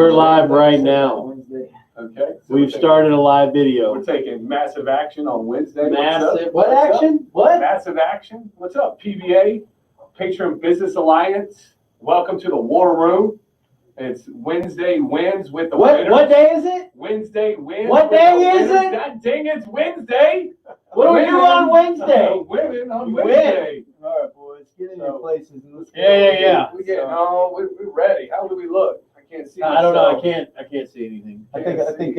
We're live right now. Okay. So We've started a live video. We're taking massive action on Wednesday. Massive. What action? What? Massive action. What's up, PBA? Patron Business Alliance. Welcome to the War Room. It's Wednesday wins with the winners. What day is it? Wednesday wins. What with day the is winners. it? God dang, it's Wednesday. What do we do on Wednesday? Winning on You win. Wednesday. All right, boys, get in your places and let's go. Yeah. We getting on. We're ready. How do we look? I can't see. I don't know. I myself. can't see anything. I think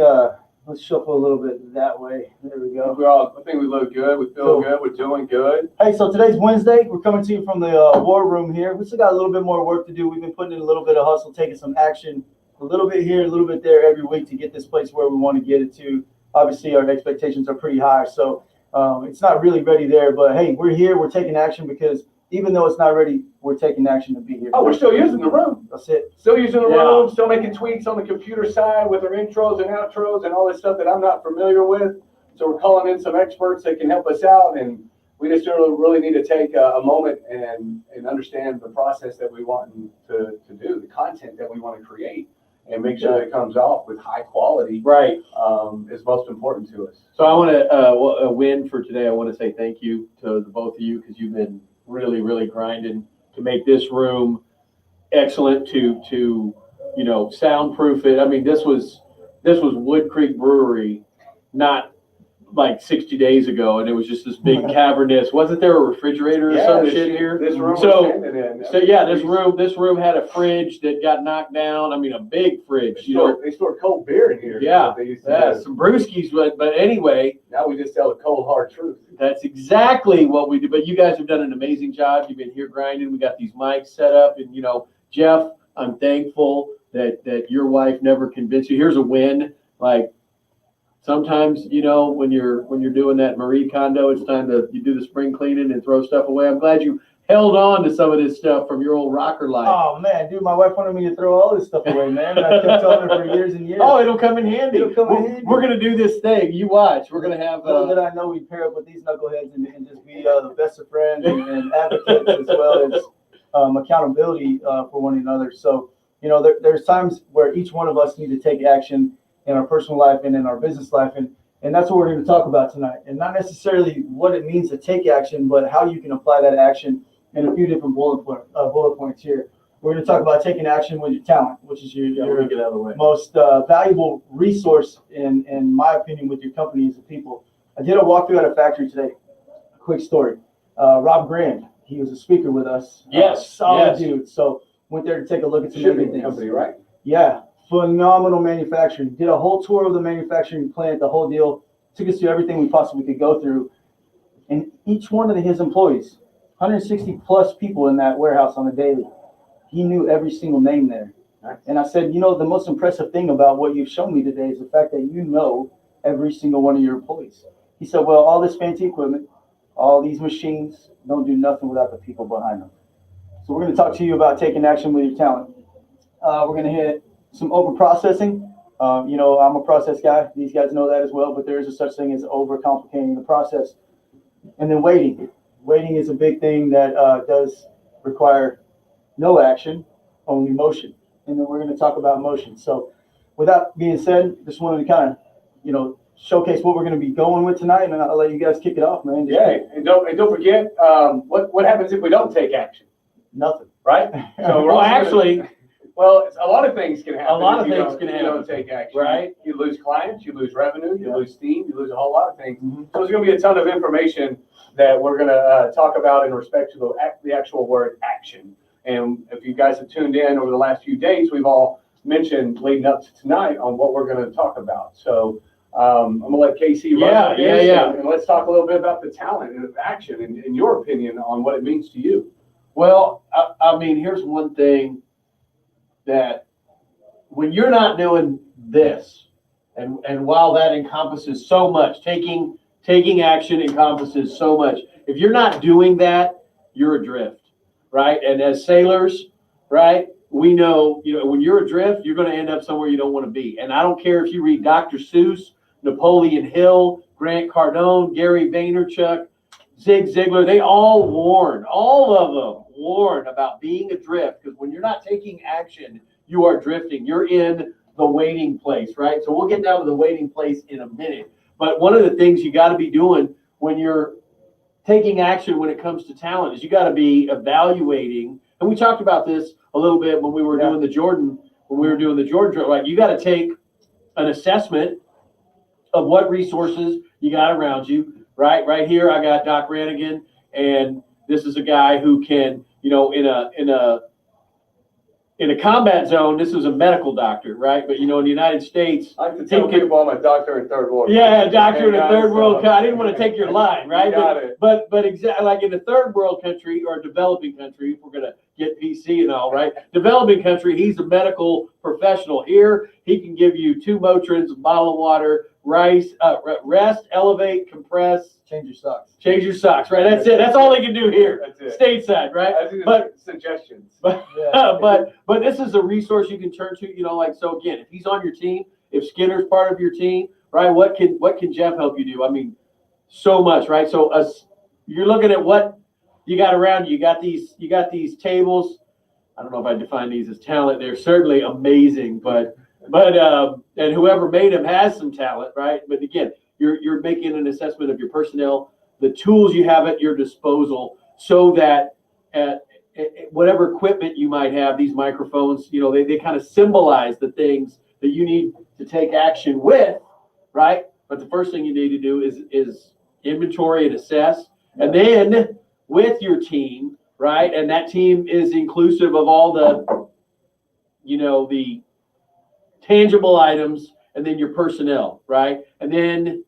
let's shuffle a little bit that way. There we go. I think we look good. We feel good. We're doing good. Hey, so today's Wednesday. We're coming to you from the War Room here. We still got a little bit more work to do. We've been putting in a little bit of hustle, taking some action, a little bit here, a little bit there every week to get this place where we want to get it to. Obviously, our expectations are pretty high, so it's not really ready there. But hey, we're here. We're taking action because even though it's not ready, we're taking action to be here. Oh, we're still using the room. That's it. Still using the Yeah. room, still making tweaks on the computer side with our intros and outros and all this stuff that I'm not familiar with. So we're calling in some experts that can help us out, and we just really need to take a moment and understand the process that we want to do, the content that we want to create, and make sure that it comes off with high quality. Right. Is most important to us. So I want to win for today. I want to say thank you to the both of you because you've been really grinding to make this room excellent. To soundproof it. I mean, this was Wood Creek Brewery, not like 60 days ago, and it was just this big cavernous. Wasn't there a refrigerator or some shit here? This room. So- we're standing in. So yeah, this room had a fridge that got knocked down. I mean, a big fridge. They store cold beer in here. Yeah, They used to Yeah, do. some brewskis, but anyway, Now we just tell the cold hard truth. that's exactly what we do. But you guys have done an amazing job. You've been here grinding. We got these mics set up, and Jeff, I'm thankful that your wife never convinced you. Here's a win. Like sometimes, when you're doing that Marie Kondo, it's time you do the spring cleaning and throw stuff away. I'm glad you held on to some of this stuff from your old rocker life. Oh man, dude, my wife wanted me to throw all this stuff away, man. And I kept telling her for years and years. Oh, it'll come in handy. It'll come in handy. We're gonna do this thing. You watch. We're gonna have. Little did I know we'd pair up with these knuckleheads and just be the best of friends and advocates as well as accountability for one another. So, there's times where each one of us need to take action in our personal life and in our business life. And that's what we're going to talk about tonight. And not necessarily what it means to take action, but how you can apply that action in a few different bullet points here. We're going to talk about taking action with your talent, which is your get out of the way. most valuable resource, in my opinion, with your company is the people. I did a walkthrough at a factory today. A quick story. Rob Grand, he was a speaker with us. Yes, Solid yes. dude. So went there to take a look at some Shipping things. company, right? Yeah, phenomenal manufacturing. Did a whole tour of the manufacturing plant, the whole deal. Took us through everything we possibly could go through. And each one of his employees, 160 plus people in that warehouse on a daily, he knew every single name there. Nice. And I said, the most impressive thing about what you've shown me today is the fact that you know every single one of your employees. He said, well, all this fancy equipment, all these machines don't do nothing without the people behind them. So we're going to talk to you about taking action with your talent. We're going to hit some over processing. I'm a process guy. These guys know that as well, but there is a such thing as overcomplicating the process. And then waiting. Waiting is a big thing that does require no action, only motion. And then we're going to talk about motion. So with that being said, just wanted to kind of, showcase what we're going to be going with tonight, and I'll let you guys kick it off, man. Yeah, and don't forget what happens if we don't take action, Nothing. right? So Well, actually, well, a lot of things can happen. A lot of if you things don't- can if you happen. don't take action, Right. You lose clients, you lose revenue, you Yeah. lose steam, you lose a whole lot of things. Mhm. So there's going to be a ton of information that we're going to talk about in respect to the actual word action. And if you guys have tuned in over the last few days, we've all mentioned leading up to tonight on what we're going to talk about. So I'm going to let Casey run with this, Yeah. and let's talk a little bit about the talent and action and in your opinion on what it means to you. well, I mean, here's one thing that when you're not doing this, and while that encompasses so much, taking action encompasses so much. If you're not doing that, you're adrift, right? And as sailors, right, we know, when you're adrift, you're going to end up somewhere you don't want to be. And I don't care if you read Dr. Seuss, Napoleon Hill, Grant Cardone, Gary Vaynerchuk, Zig Ziglar, they all of them warn about being adrift, because when you're not taking action, you are drifting. You're in the waiting place, right? So we'll get down to the waiting place in a minute. But one of the things you got to be doing when you're taking action when it comes to talent is you got to be evaluating. And we talked about this a little bit when we were doing the Jordan, drill. Like you got to take an assessment of what resources you got around you, right? Right here, I got Doc Ranigan, and this is a guy who can, in a combat zone, this is a medical doctor, right? But in the United States, I like to tell people I'm a doctor in third world. yeah, doctor in a Hey, third guys, world country. I didn't want to take your line, right? You got it. But exactly like in a third world country or a developing country, if we're gonna get PC and all, right? Developing country, he's a medical professional. Here, he can give you 2 Motrins, a bottle of water, rest, elevate, compress, Change your socks. change your socks, right? That's it. That's all they can do here, That's it. stateside, right? I think But suggestions. but this is a resource you can turn to, so again, if he's on your team, if Skinner's part of your team, right, what can Jeff help you do? I mean, so much, right? So you're looking at what you got around you. You got these tables. I don't know if I define these as talent. They're certainly amazing, but and whoever made them has some talent, right? But again, you're making an assessment of your personnel, the tools you have at your disposal, so that whatever equipment you might have, these microphones, they kind of symbolize the things that you need to take action with, right? But the first thing you need to do is inventory and assess, and then with your team, right? And that team is inclusive of all the, the tangible items, and then your personnel, right? And then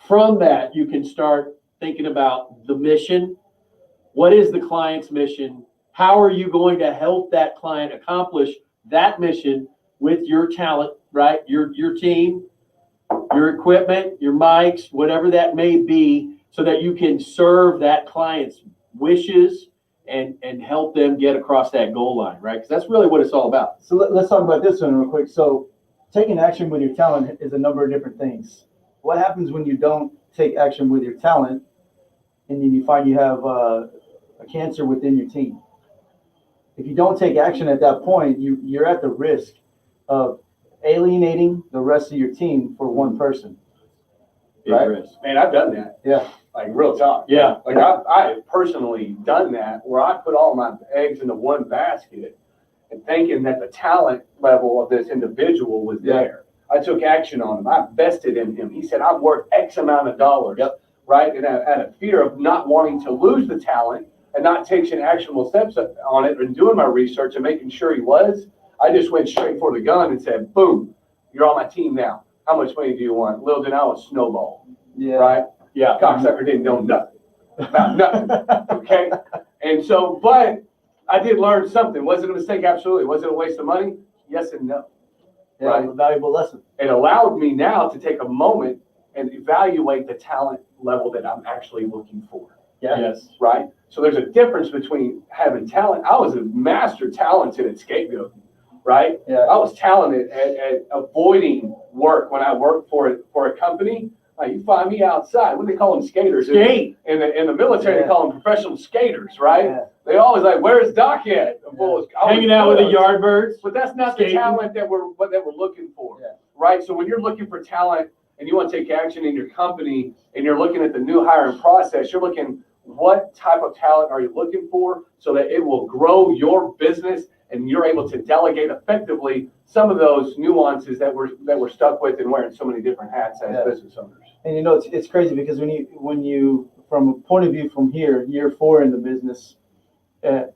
from that, you can start thinking about the mission. What is the client's mission? How are you going to help that client accomplish that mission with your talent, right? Your team, your equipment, your mics, whatever that may be, so that you can serve that client's wishes and help them get across that goal line, right? Because that's really what it's all about. So let's talk about this one real quick. So taking action with your talent is a number of different things. What happens when you don't take action with your talent and then you find you have a cancer within your team? If you don't take action at that point, you're at the risk of alienating the rest of your team for one person. Big Right? risk. Man, I've done that. Yeah. Like real talk. Yeah. Like I've personally done that where I put all my eggs into one basket and thinking that the talent level of this individual was there. I took action on him. I invested in him. He said, I'm worth X amount of dollars. Yep. Right? And out of fear of not wanting to lose the talent and not taking actionable steps on it and doing my research and making sure he was, I just went straight for the gun and said, boom, you're on my team now. How much money do you want? Little did I was snowball. Yeah. Right? Yeah. Cocksucker didn't know nothing about nothing. Okay? And so, but I did learn something. Was it a mistake? Absolutely. Was it a waste of money? Yes and no. Yeah, Right. a valuable lesson. It allowed me now to take a moment and evaluate the talent level that I'm actually looking for. Yeah. Yes. Right? So there's a difference between having talent. I was a master talented at scapegoating. Right? Yeah. I was talented at avoiding work when I worked for a company. You find me outside. What do they call them? Skaters. Skate. In the military, Yeah. they call them professional skaters, right? Yeah. They always like, where's Doc at? Well, I was Hanging out with the good. Yardbirds. But that's not Skating. the talent that we're looking for, Yeah. right? So when you're looking for talent and you want to take action in your company and you're looking at the new hiring process, you're looking what type of talent are you looking for so that it will grow your business and you're able to delegate effectively some of those nuances that we're stuck with and wearing so many different hats as Yeah. business owners. And it's crazy because when you from a point of view from here, year 4 in the business,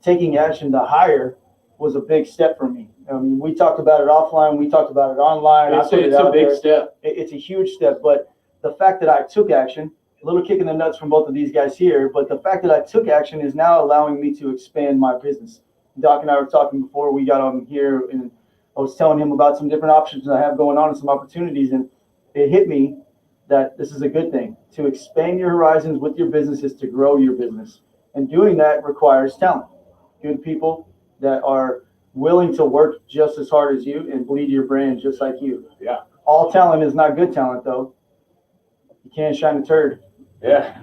taking action to hire was a big step for me. I mean, we talked about it offline, we talked about it online. I put it It's a out big there. step. It's a huge step, but the fact that I took action, a little kick in the nuts from both of these guys here, but the fact that I took action is now allowing me to expand my business. Doc and I were talking before we got on here, and I was telling him about some different options I have going on and some opportunities, and it hit me that this is a good thing. To expand your horizons with your business is to grow your business. And doing that requires talent. Good people that are willing to work just as hard as you and bleed your brand just like you. Yeah. All talent is not good talent, though. You can't shine a turd, Yeah.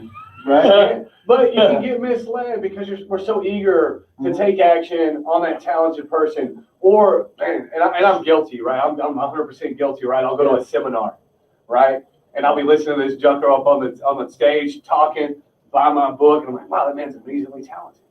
right? But you can get misled because we're so eager to take action on that talented person. Or, and I'm guilty, right? I'm 100% guilty, right? I'll go to a seminar, right? And I'll be listening to this junker up on the stage talking, buy my book, and I'm like, wow, that man's amazingly talented.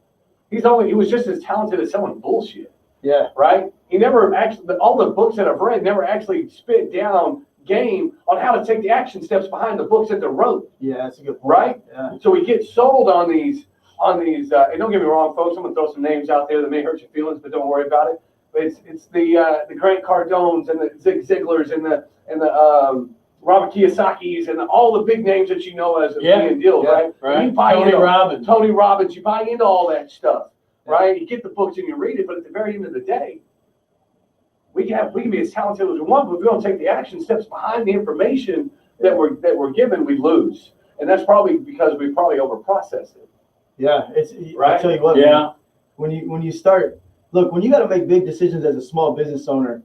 He was just as talented as someone bullshit. Yeah. Right? He never actually, all the books that I've read never actually spit down game on how to take the action steps behind the books that they wrote. Yeah, that's a good point. Right? Yeah. So we get sold on these, and don't get me wrong, folks, I'm gonna throw some names out there that may hurt your feelings, but don't worry about it. But it's the Grant Cardones and the Zig Ziglars and the Robert Kiyosaki's and all the big names that you know as being deals, right? Right. You buy Tony into Robbins. Tony Robbins, you buy into all that stuff, right? You get the books and you read it, but at the very end of the day, we can be as talented as we want, but if we don't take the action steps behind the information that we're given, we lose. And that's probably because we probably overprocessed it. Yeah, Right? I'll tell you what. Yeah. When you start, look, when you got to make big decisions as a small business owner,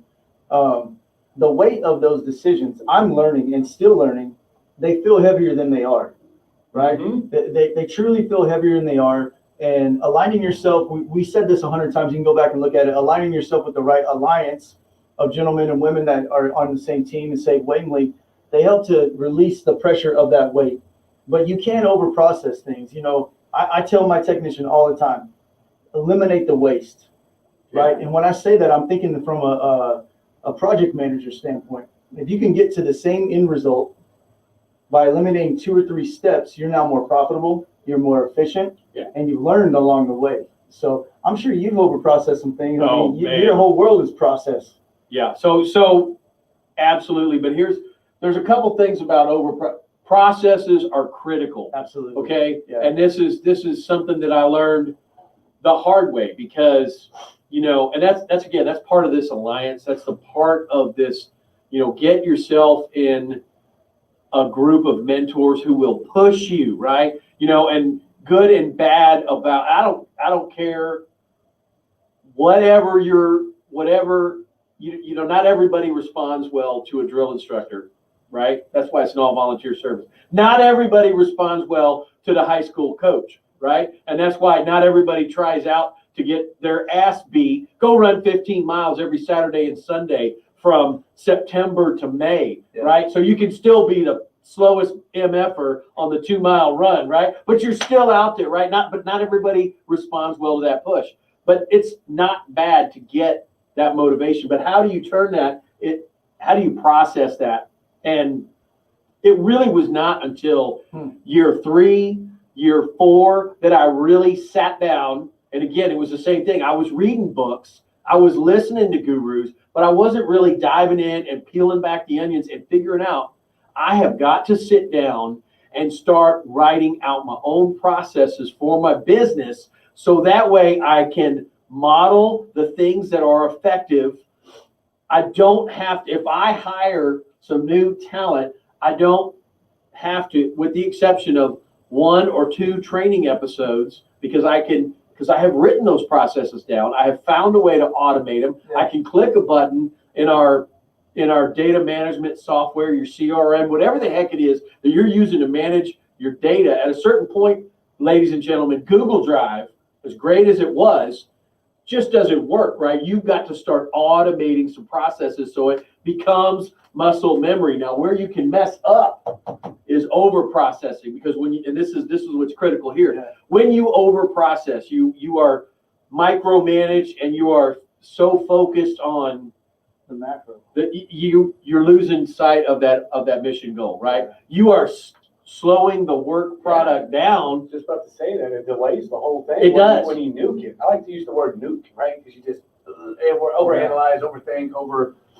the weight of those decisions, I'm learning and still learning, they feel heavier than they are, right? Mhm. They truly feel heavier than they are. And aligning yourself, we said this 100 times, you can go back and look at it, aligning yourself with the right alliance of gentlemen and women that are on the same team and same wavelength, they help to release the pressure of that weight. But you can't overprocess things. You know, I tell my technician all the time, eliminate the waste, right? And when I say that, I'm thinking from a project manager standpoint. If you can get to the same end result by eliminating 2 or 3 steps, you're now more profitable, you're more efficient, and you've learned along the way. So I'm sure you've overprocessed some things. I mean, your whole world is process. Yeah. So absolutely. But there's a couple things about processes are critical. Absolutely. Okay. Yeah. And this is something that I learned the hard way because, and that's part of this alliance. That's the part of this, get yourself in a group of mentors who will push you, right? And good and bad about, I don't care whatever, not everybody responds well to a drill instructor, right? That's why it's an all volunteer service. Not everybody responds well to the high school coach, right? And that's why not everybody tries out to get their ass beat, go run 15 miles every Saturday and Sunday from September to May, right? So you can still be the slowest MFer on the 2-mile run, right? But you're still out there, right? But not everybody responds well to that push. But it's not bad to get that motivation. But how do you turn that? How do you process that? And it really was not until year 3, year 4 that I really sat down. And again, it was the same thing. I was reading books, I was listening to gurus, but I wasn't really diving in and peeling back the onions and figuring out I have got to sit down and start writing out my own processes for my business so that way I can model the things that are effective. I don't have to, if I hire some new talent, I don't have to, with the exception of 1 or 2 training episodes, because I have written those processes down. I have found a way to automate them. I can click a button in our data management software, your CRM, whatever the heck it is that you're using to manage your data. At a certain point, ladies and gentlemen, Google Drive, as great as it was, just doesn't work, right? You've got to start automating some processes so it becomes muscle memory. Now, where you can mess up is over processing, because and this is what's critical here. When you over process, you are micromanaged and you are so focused on The macro. that you're losing sight of that mission goal, right? You are slowing the work product down. Just about to say that it delays the whole thing. It does. When you nuke it. I like to use the word nuke, right? Because you just overanalyze, overthink,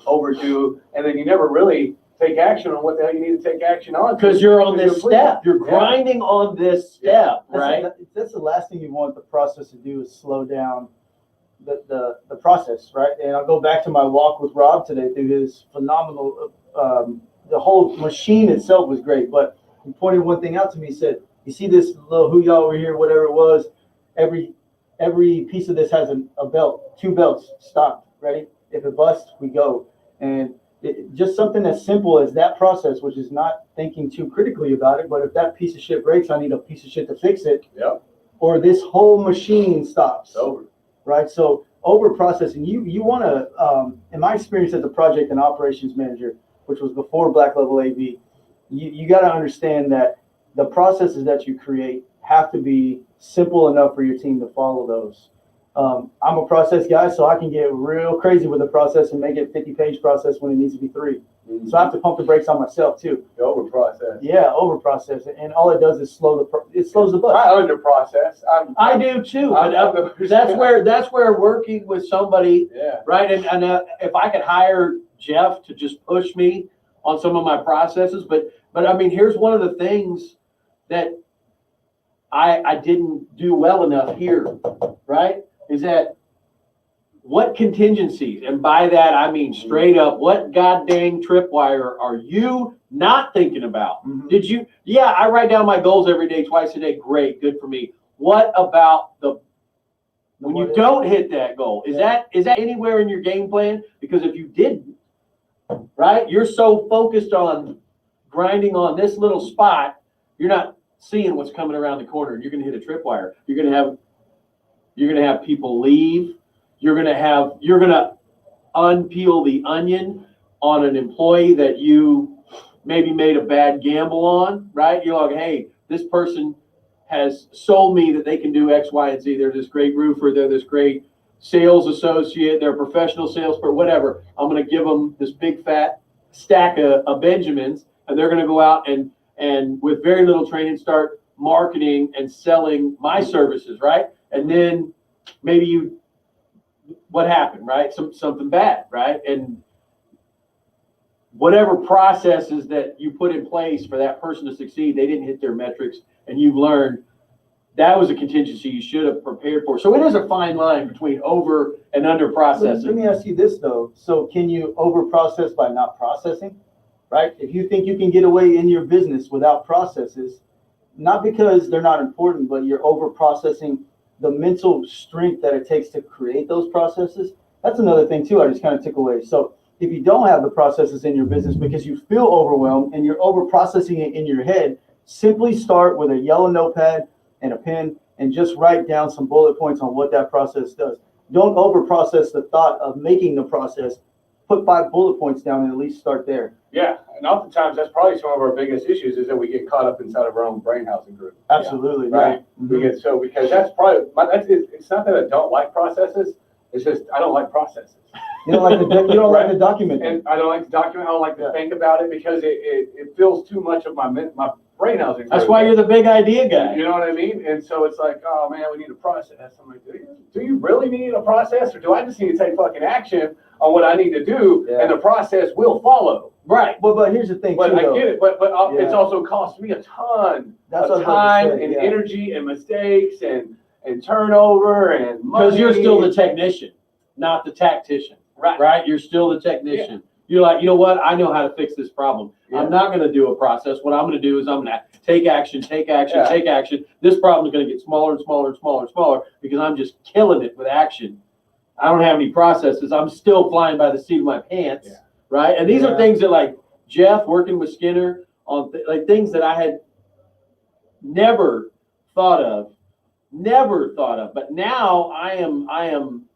overdo, and then you never really take action on what the hell you need to take action on. Because you're on this complete. step. You're grinding on this step, right? That's the last thing you want the process to do is slow down the process, right? And I'll go back to my walk with Rob today through his phenomenal, the whole machine itself was great, but he pointed one thing out to me. He said, you see this little hoo-yah over here, whatever it was, every piece of this has a belt, 2 belts, stop, ready? If it busts, we go. And just something as simple as that process, which is not thinking too critically about it, but if that piece of shit breaks, I need a piece of shit to fix it. Yep. Or this whole machine stops. It's over. right? So over processing, you want to, in my experience as a project and operations manager, which was before Black Level AV, you got to understand that the processes that you create have to be simple enough for your team to follow those. I'm a process guy, so I can get real crazy with the process and make it 50-page process when it needs to be 3. So I have to pump the brakes on myself too. The over process. Yeah, over process, and all it does is it slows the bus. I under process. I do too, I'm but the- that's where working with somebody, Yeah. right? And if I could hire Jeff to just push me on some of my processes, but I mean, here's one of the things that I didn't do well enough here, right? Is that what contingencies, and by that I mean straight up, what goddamn tripwire are you not thinking about? Mhm. Did you? Yeah, I write down my goals every day, twice a day. Great, good for me. What about when you don't hit that goal? Is that anywhere in your game plan? Because if you didn't, right, you're so focused on grinding on this little spot, you're not seeing what's coming around the corner, and you're going to hit a tripwire. You're going to have people leave. You're going to unpeel the onion on an employee that you maybe made a bad gamble on, right? You're like, hey, this person has sold me that they can do X, Y, and Z. They're this great roofer. They're this great sales associate. They're a professional salesperson, whatever. I'm going to give them this big fat stack of Benjamins, and they're going to go out and with very little training start marketing and selling my services, right? And then maybe what happened, right? Something bad, right? And whatever processes that you put in place for that person to succeed, they didn't hit their metrics, and you've learned that was a contingency you should have prepared for. So it is a fine line between over and under Let processing. me ask you this though. So can you over process by not processing? Right? If you think you can get away in your business without processes, not because they're not important, but you're over processing the mental strength that it takes to create those processes. That's another thing too. I just kind of took away. So if you don't have the processes in your business because you feel overwhelmed and you're over processing it in your head, simply start with a yellow notepad and a pen and just write down some bullet points on what that process does. Don't over process the thought of making the process. Put 5 bullet points down and at least start there. Yeah, and oftentimes that's probably some of our biggest issues is that we get caught up inside of our own brain housing group. Absolutely. Right. Yeah. We get so because that's probably it's not that I don't like processes. It's just I don't like processes. You don't like the document. And I don't like to document. I don't like to think about it because it fills too much of my brain housing. That's why you're the big idea guy. You know what I mean? And so it's like, oh man, we need a process. I'm like, do you really need a process, or do I just need to take fucking action on what I need to do, and the process will follow? Right. But here's the thing. But too, I though. get it. But it's also cost me a ton That's what I was of about time to say, and yeah. energy and mistakes and turnover and money. Because you're still the technician, not the tactician. Right. Right? You're still the technician. You're like, you know what? I know how to fix this problem. Yeah. I'm not going to do a process. What I'm going to do is I'm going to take action. Yeah. Take action. This problem is going to get smaller and smaller and smaller and smaller because I'm just killing it with action. I don't have any processes. I'm still flying by the seat of my pants. Yeah. Right? And these are Yeah. things that, like Jeff working with Skinner on like things that I had never thought of. But now I am,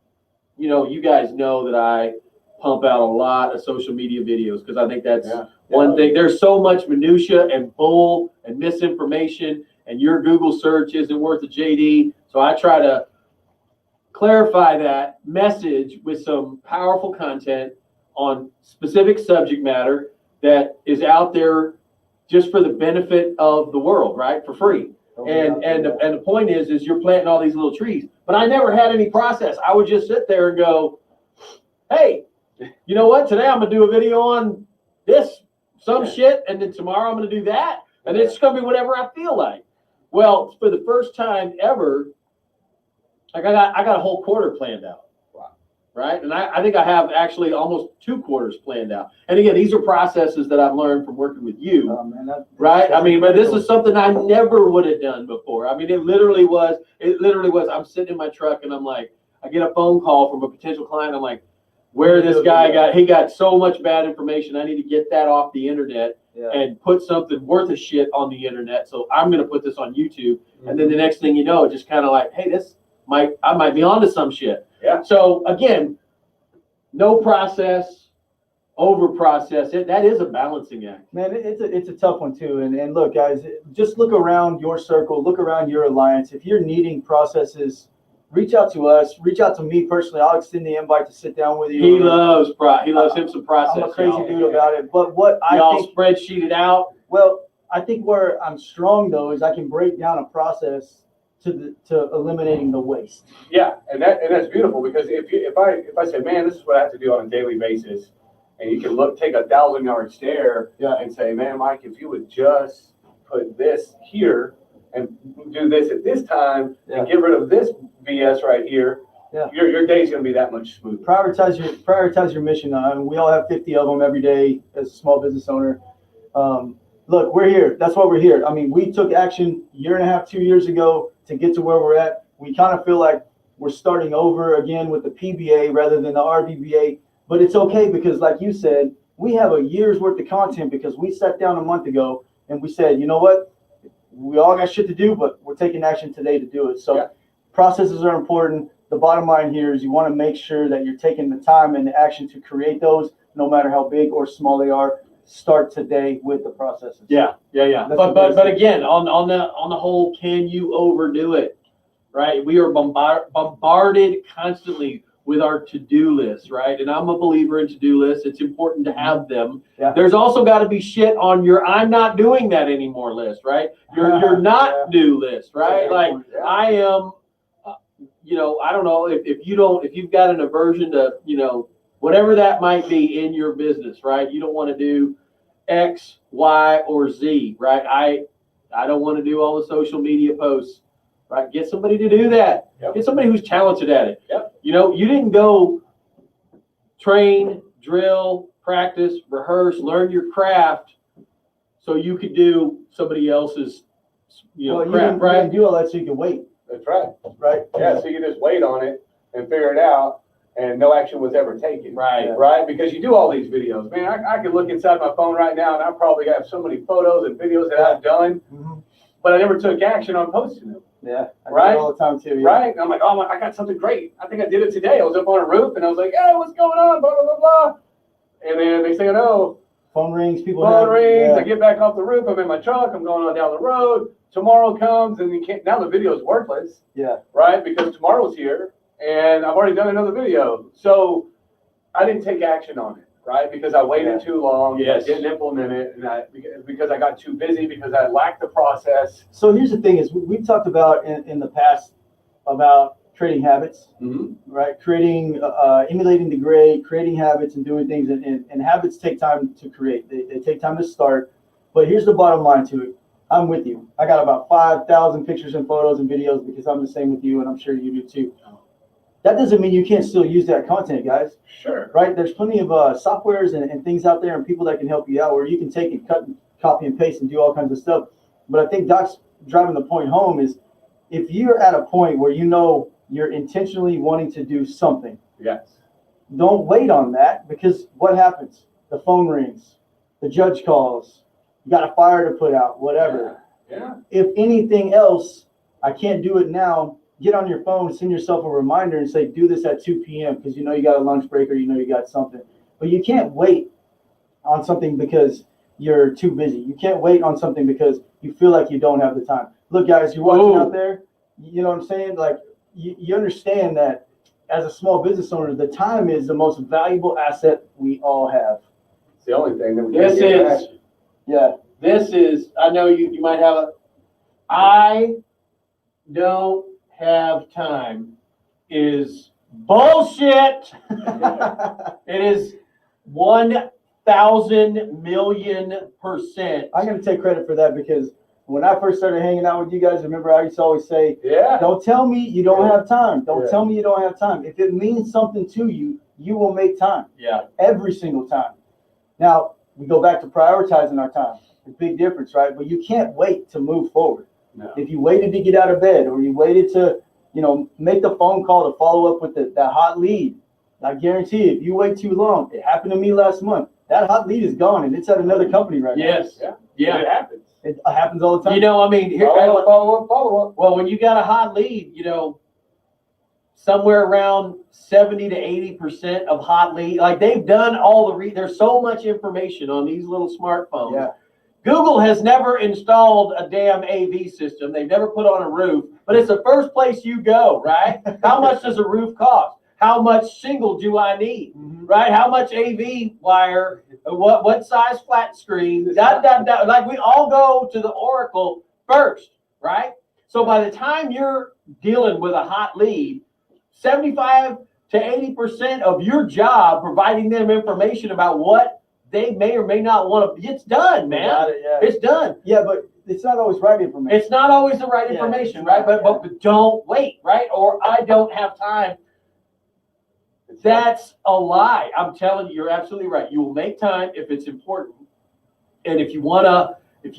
you know, you guys know that I pump out a lot of social media videos because I think that's one thing. There's so much minutia and bull and misinformation, and your Google search isn't worth a JD. So I try to clarify that message with some powerful content on specific subject matter that is out there just for the benefit of the world, right? For free. And the point is you're planting all these little trees. But I never had any process. I would just sit there and go, hey, you know what? Today I'm gonna do a video on this, shit, and then tomorrow I'm gonna do that, and it's gonna be whatever I feel like. Well, for the first time ever, like I got a whole quarter planned out. Wow. Right? And I think I have actually almost 2 quarters planned out. And again, these are processes that I've learned from working with you. Oh, man, Right? I mean, but this is something I never would have done before. I mean, it literally was, I'm sitting in my truck and I'm like, I get a phone call from a potential client. I'm like, where this guy he got so much bad information. I need to get that off the internet and put something worth a shit on the internet. So I'm going to put this on YouTube. And then the next thing you know, it's just kind of like, hey, this I might be onto some shit. Yeah. So again, no process, over process it. That is a balancing act. Man, it's a tough one too. And look, guys, just look around your circle, look around your alliance. If you're needing processes, reach out to us. Reach out to me personally. I'll extend the invite to sit down with you. He loves him some process. I'm a crazy y'all. dude about it. But what I Y'all think, spreadsheet it out. well, I think where I'm strong though is I can break down a process to eliminating the waste. Yeah, and that's beautiful, because if I say, man, this is what I have to do on a daily basis, and you can take a 1,000-yard stare and say, man, Mike, if you would just put this here and do this at this time and get rid of this BS right here, your day's gonna be that much smoother. Prioritize your mission. We all have 50 of them every day as a small business owner. Look, we're here. That's why we're here. I mean, we took action 1.5 to 2 years ago to get to where we're at. We kind of feel like we're starting over again with the PBA rather than the RBBA, but it's okay because, like you said, we have a year's worth of content because we sat down a month ago and we said, you know what? We all got shit to do, but we're taking action today to do it. So processes are important. The bottom line here is you want to make sure that you're taking the time and the action to create those, no matter how big or small they are. Start today with the processes. Yeah. That's But again, on the whole, can you overdo it? Right? We are bombarded constantly with our to-do list, right? And I'm a believer in to-do lists. It's important to have them. Yeah. There's also got to be shit on your "I'm not doing that anymore" list, right? Your not do list, right? Like I am, I don't know if you've got an aversion to, whatever that might be in your business, right? You don't want to do X, Y, or Z, right? I don't want to do all the social media posts, right? Get somebody to do that. Yep. Get somebody who's talented at it. Yep. You didn't go train, drill, practice, rehearse, learn your craft so you could do somebody else's, craft, right? You didn't do all that so you can wait, That's right. right? Yeah, so you just wait on it and figure it out, and no action was ever taken. Right. Right? Because you do all these videos. Man, I could look inside my phone right now, and I probably have so many photos and videos that I've done, Mhm. but I never took action on posting them. Yeah, I do Right? it all the time too. Yeah. Right? And I'm like, oh, I got something great. I think I did it today. I was up on a roof, and I was like, hey, what's going on? Blah, blah, blah, blah. And then they say, no, Phone rings, people phone rings. yeah. I get back off the roof. I'm in my truck. I'm going on down the road. Tomorrow comes, and now the video is worthless. Yeah. Right? Because tomorrow's here, and I've already done another video. So I didn't take action on it, right? Because I waited too long. Yes. I didn't implement it, and because I got too busy, because I lacked the process. So here's the thing is we've talked about in the past about creating habits, Mm-hmm. right? Creating, emulating the great, creating habits and doing things. And habits take time to create. They take time to start. But here's the bottom line to it. I'm with you. I got about 5,000 pictures and photos and videos because I'm the same with you, and I'm sure you do too. That doesn't mean you can't still use that content, guys, Sure. right? There's plenty of softwares and things out there and people that can help you out where you can take and cut and copy and paste and do all kinds of stuff. But I think Doc's driving the point home is if you're at a point where you're intentionally wanting to do something, Yes. don't wait on that, because what happens? The phone rings, the judge calls, you got a fire to put out, whatever. Yeah. If anything else, I can't do it now. Get on your phone, send yourself a reminder and say, do this at 2 p.m. because you got a lunch break or you got something. But you can't wait on something because you're too busy. You can't wait on something because you feel like you don't have the time. Look, guys, you're watching out there. You know what I'm saying? Like, you understand that as a small business owner, the time is the most valuable asset we all have. It's the only thing that we This can't get is- back. Yeah. This is, I know you might have I don't have time is bullshit. It is 1,000 million%. I'm going to take credit for that because when I first started hanging out with you guys, remember I used to always say, Yeah. don't tell me you don't have time. Don't Yeah. tell me you don't have time. If it means something to you, you will make time Yeah. every single time. Now, we go back to prioritizing our time. A big difference, right? But you can't wait to move forward. No. If you waited to get out of bed or you waited to, make the phone call to follow up with that hot lead, I guarantee if you wait too long, it happened to me last month. That hot lead is gone and it's at another company right Yes. Yeah. Yeah. It happens. now. It happens all the time. I mean, here, Follow up. well, when you got a hot lead, somewhere around 70 to 80% of hot lead. Like they've done all there's so much information on these little smartphones. Yeah. Google has never installed a damn AV system. They've never put on a roof, but it's the first place you go, right? How much does a roof cost? How much shingle do I need, right? How much AV wire? What size flat screen? Like we all go to the Oracle first, right? So by the time you're dealing with a hot lead, 75 to 80% of your job providing them information about what they may or may not want to. It's done, man. Got it, yeah. It's done. Yeah, but it's not always right information. It's not always the right Yeah, information, it's right? not, But don't wait, right? Or I don't have time. That's a lie. I'm telling you, you're absolutely right. You will make time if it's important. And if you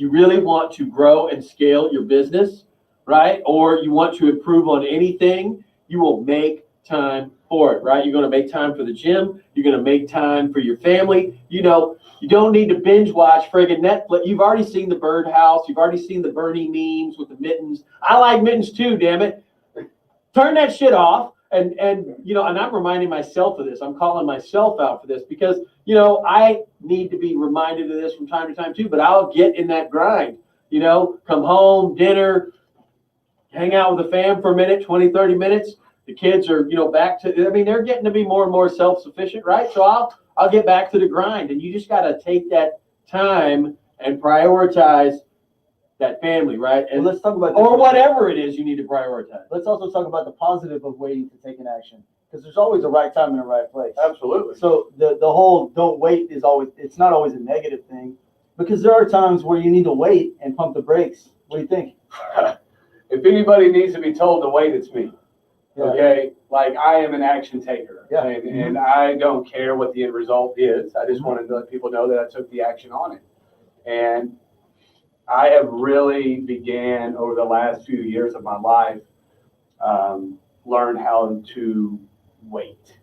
really want to grow and scale your business, right? Or you want to improve on anything, you will make time for it, right? You're going to make time for the gym. You're going to make time for your family. You know, you don't need to binge watch friggin' Netflix. You've already seen the Birdhouse. You've already seen the Bernie memes with the mittens. I like mittens too, damn it. Turn that shit off. And you know, and I'm reminding myself of this. I'm calling myself out for this because, you know, I need to be reminded of this from time to time too, but I'll get in that grind, you know, come home, dinner, hang out with the fam for a minute, 20, 30 minutes. The kids are, you know, back to, I mean, they're getting to be more and more self-sufficient, right? So I'll get back to the grind, and you just got to take that time and prioritize that family, right? And Well, let's talk about or whatever it is you need to prioritize. Let's also talk about the positive of waiting to take an action, because there's always a right time and a right place. Absolutely. So the whole don't wait is always, it's not always a negative thing, because there are times where you need to wait and pump the brakes. What do you think? If anybody needs to be told to wait, it's me. Yeah. Okay, like I am an action taker, Yeah. and I don't care what the end result is. I just wanted to let people know that I took the action on it, and I have really began over the last few years of my life, learn how to wait,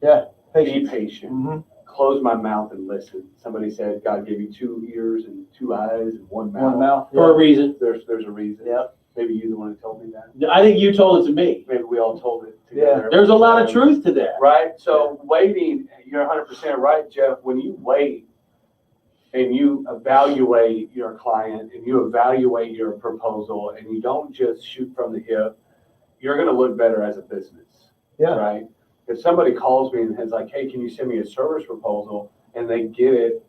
Yeah. be Patience. patient, Mhm. close my mouth and listen. Somebody said God gave you 2 ears and 2 eyes and 1 mouth. One mouth. For a reason. There's a reason. Yeah. Maybe you're the one who told me that. I think you told it to me. Maybe we all told it together. There's a lot of truth to that. Right? So waiting, you're 100% right, Jeff. When you wait and you evaluate your client and you evaluate your proposal and you don't just shoot from the hip, you're going to look better as a business. Yeah. Right? If somebody calls me and is like, hey, can you send me a service proposal? And they get it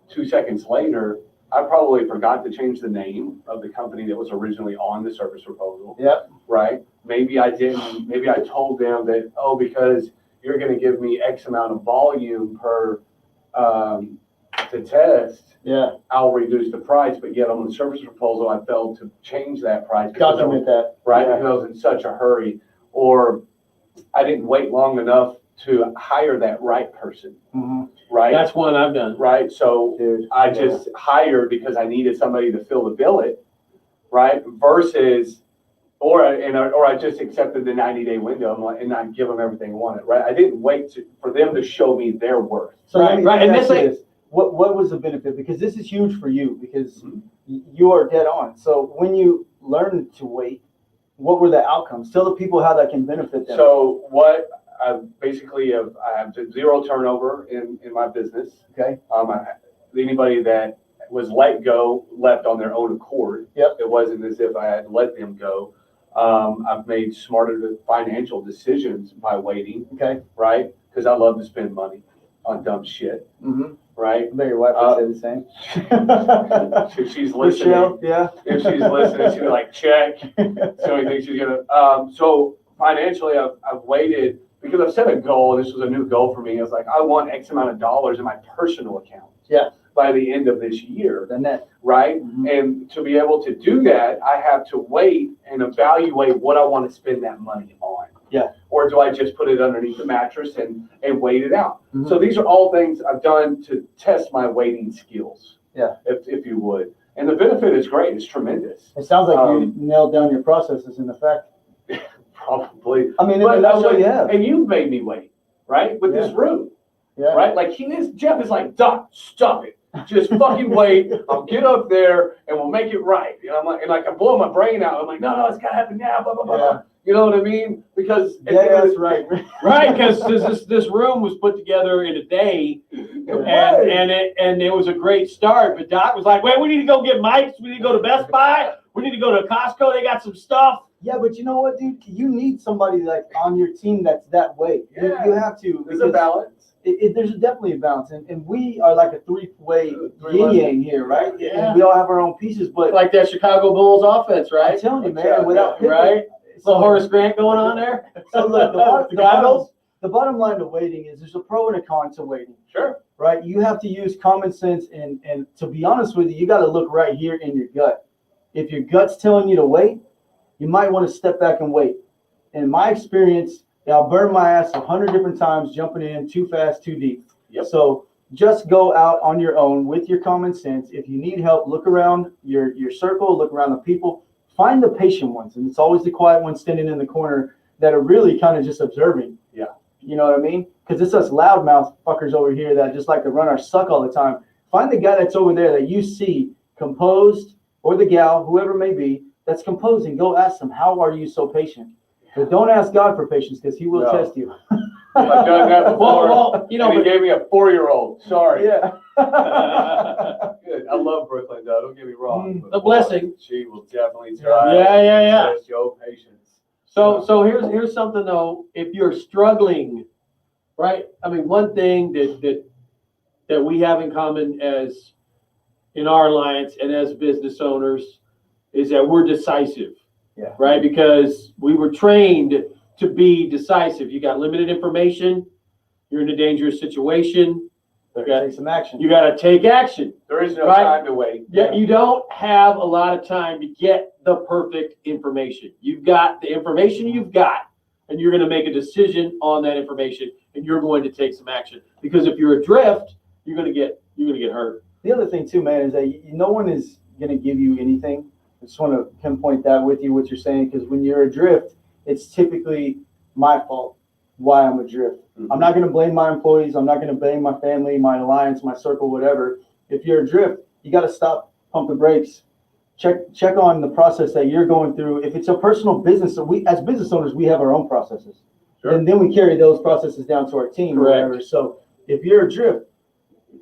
2 seconds later, I probably forgot to change the name of the company that was originally on the service proposal. Yep. Right? Maybe I didn't, maybe I told them that, oh, because you're going to give me X amount of volume per, to test, Yeah. I'll reduce the price, but yet on the service proposal, I failed to change that price. because I was- Document that. Right, Yeah. because I was in such a hurry, or I didn't wait long enough to hire that right person, Mhm. right? That's one I've done. Right, so Dude. I just hired because I needed somebody to fill the billet, right? Versus, or I just accepted the 90-day window and not give them everything they wanted, right? I didn't wait for them to show me their worth. So Right, let me right, and ask this you ain't- this. What was the benefit? Because this is huge for you, because Mhm. you are dead on. So when you learn to wait, what were the outcomes? Tell the people how that can benefit them. So what I basically I have zero turnover in my business. Okay. Anybody that was let go left on their own accord. Yep. It wasn't as if I had let them go. I've made smarter financial decisions by waiting, Okay. right? Because I love to spend money on dumb shit, Mm-hmm. right? I bet your wife would say the same. If she's listening, Michelle, yeah. if she's listening, she'd be like, check. So he thinks she's gonna. So financially, I've waited because I've set a goal. And this was a new goal for me. I was like, I want X amount of dollars in my personal account. Yeah. By the end of this year, The net. right? Mhm. And to be able to do that, I have to wait and evaluate what I want to spend that money on. Yeah. Or do I just put it underneath the mattress and wait it out? Mhm. So these are all things I've done to test my waiting skills. Yeah. If you would. And the benefit is great. It's tremendous. It sounds like you Um, nailed down your processes in effect. Probably. I mean, But that's what you have. And you've made me wait, right? With this room, Yeah. right? Like Jeff is like, Doc, stop it. Just fucking wait. I'll get up there and we'll make it right. And I'm like, I blow my brain out. I'm like, no, it's gotta happen now, blah, blah, blah. Yeah. You know what I mean? Because at the Yeah, end of that's the- right. Right, because this room was put together in a day, and it was a great start. But Doc was like, "Wait, we need to go get mics. We need to go to Best Buy. We need to go to Costco. They got some stuff." Yeah, but you know what, dude? You need somebody like on your team that's that way. Yeah. You have to. There's a balance. There's definitely a balance, and we are like a three-way Three yin levels. yang here, right? Yeah. And we all have our own pieces, but Like that Chicago Bulls offense, I'm right? telling you, Watch man, out, without man. Right? so, Little Horace Grant going on there. So look, The goggles. the bottom line to waiting is there's a pro and a con to waiting, Sure. right? You have to use common sense, and to be honest with you, you got to look right here in your gut. If your gut's telling you to wait, you might want to step back and wait. In my experience, I'll burn my ass 100 different times jumping in too fast, too deep. Yep. So just go out on your own with your common sense. If you need help, look around your circle, look around the people, find the patient ones. And it's always the quiet ones standing in the corner that are really kind of just observing. Yeah. You know what I mean? Because it's us loudmouth fuckers over here that just like to run our suck all the time. Find the guy that's over there that you see composed, or the gal, whoever it may be, that's composing. Go ask them, how are you so patient? But don't ask God for patience, because he will No. test you. I've done that before. Well, you know, and he but- gave me a 4-year-old. Sorry. Yeah. Good. I love Brooklyn, though. Don't get me wrong. But A blessing. boy, she will definitely try. Yeah. Test your patience. So here's something though. If you're struggling, right? I mean, one thing that we have in common as in our alliance and as business owners is that we're decisive. Yeah. Right? Because we were trained to be decisive. You got limited information. You're in a dangerous situation. Take some action. You got to take action. There is no Right. time to wait. Yeah, you don't have a lot of time to get the perfect information. You've got the information you've got, and you're going to make a decision on that information, and you're going to take some action. Because if you're adrift, you're going to get hurt. The other thing too, man, is that no one is going to give you anything. I just want to pinpoint that with you, what you're saying, because when you're adrift, it's typically my fault why I'm adrift. Mhm. I'm not going to blame my employees. I'm not going to blame my family, my alliance, my circle, whatever. If you're adrift, you got to stop, pump the brakes, check on the process that you're going through. If it's a personal business, so we as business owners, we have our own processes. Sure. And then we carry those processes down to our team or Correct. whatever. So if you're adrift,